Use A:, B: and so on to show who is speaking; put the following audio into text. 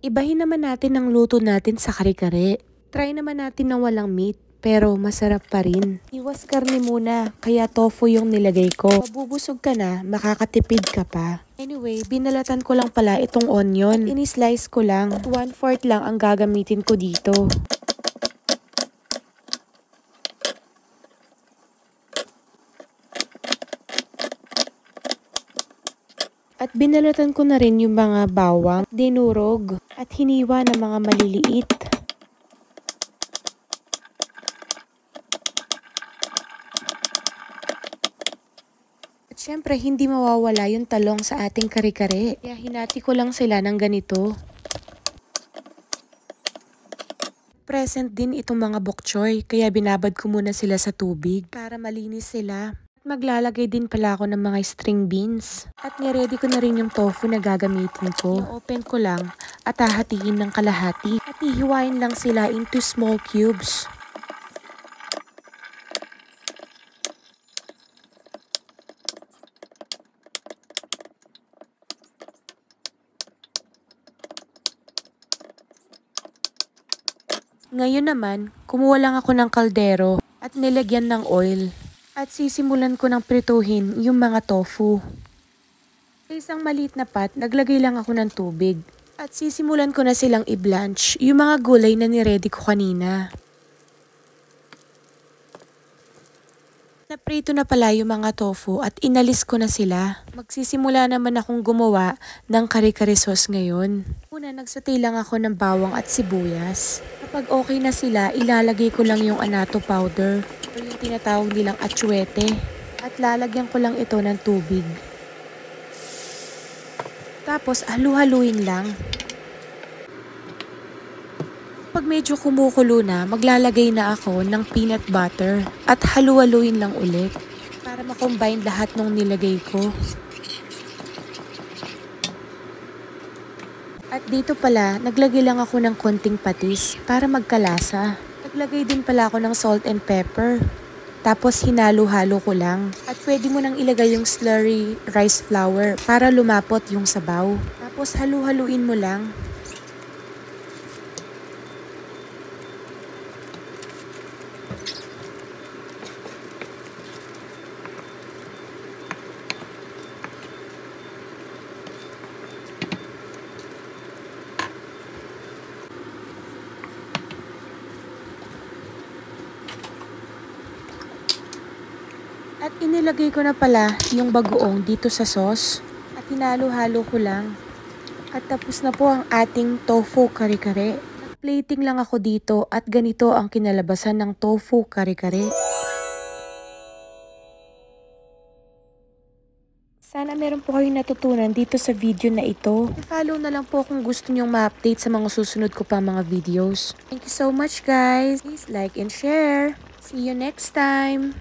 A: Ibahin naman natin ang luto natin sa kare-kare. Try naman natin na walang meat, pero masarap pa rin. Iwas karne muna, kaya tofu yung nilagay ko. Mabubusog ka na, makakatipid ka pa. Anyway, binalatan ko lang pala itong onion. At ini-slice ko lang. 1/4 lang ang gagamitin ko dito. At binalatan ko na rin yung mga bawang, dinurog, at hiniwa na mga maliliit. At syempre, hindi mawawala yung talong sa ating kare-kare. Kaya hinati ko lang sila ng ganito. Present din itong mga bok choy, kaya binabad ko muna sila sa tubig para malinis sila. Maglalagay din pala ako ng mga string beans. At niready ko na rin yung tofu na gagamitin ko. I-open ko lang at hahatiin ng kalahati. At ihiwain lang sila into small cubes. Ngayon naman, kumuha lang ako ng kaldero at nilagyan ng oil. At sisimulan ko ng prituhin yung mga tofu. Sa isang maliit na pot, naglagay lang ako ng tubig. At sisimulan ko na silang i-blanch yung mga gulay na niready ko kanina. Naprito na pala yung mga tofu at inalis ko na sila. Magsisimula naman akong gumawa ng kare-kare sauce ngayon. Una, nagsatay lang ako ng bawang at sibuyas. Kapag okay na sila, ilalagay ko lang yung annatto powder o yung tinatawag nilang atsuete. At lalagyan ko lang ito ng tubig. Tapos halu-haluin lang. Pag medyo kumukulo na, maglalagay na ako ng peanut butter at halu-haluin lang ulit para makombine lahat ng nilagay ko. At dito pala, naglagay lang ako ng konting patis para magkalasa. Naglagay din pala ako ng salt and pepper. Tapos hinalo-halo ko lang. At pwede mo nang ilagay yung slurry rice flour para lumapot yung sabaw. Tapos halu-haluin mo lang. At inilagay ko na pala yung bagoong dito sa sauce. At hinalo-halo ko lang. At tapos na po ang ating tofu kare-kare. Nag-plating lang ako dito at ganito ang kinalabasan ng tofu kare-kare. Sana meron po kayong natutunan dito sa video na ito. I-follow na lang po kung gusto nyong ma-update sa mga susunod ko pang mga videos. Thank you so much guys. Please like and share. See you next time.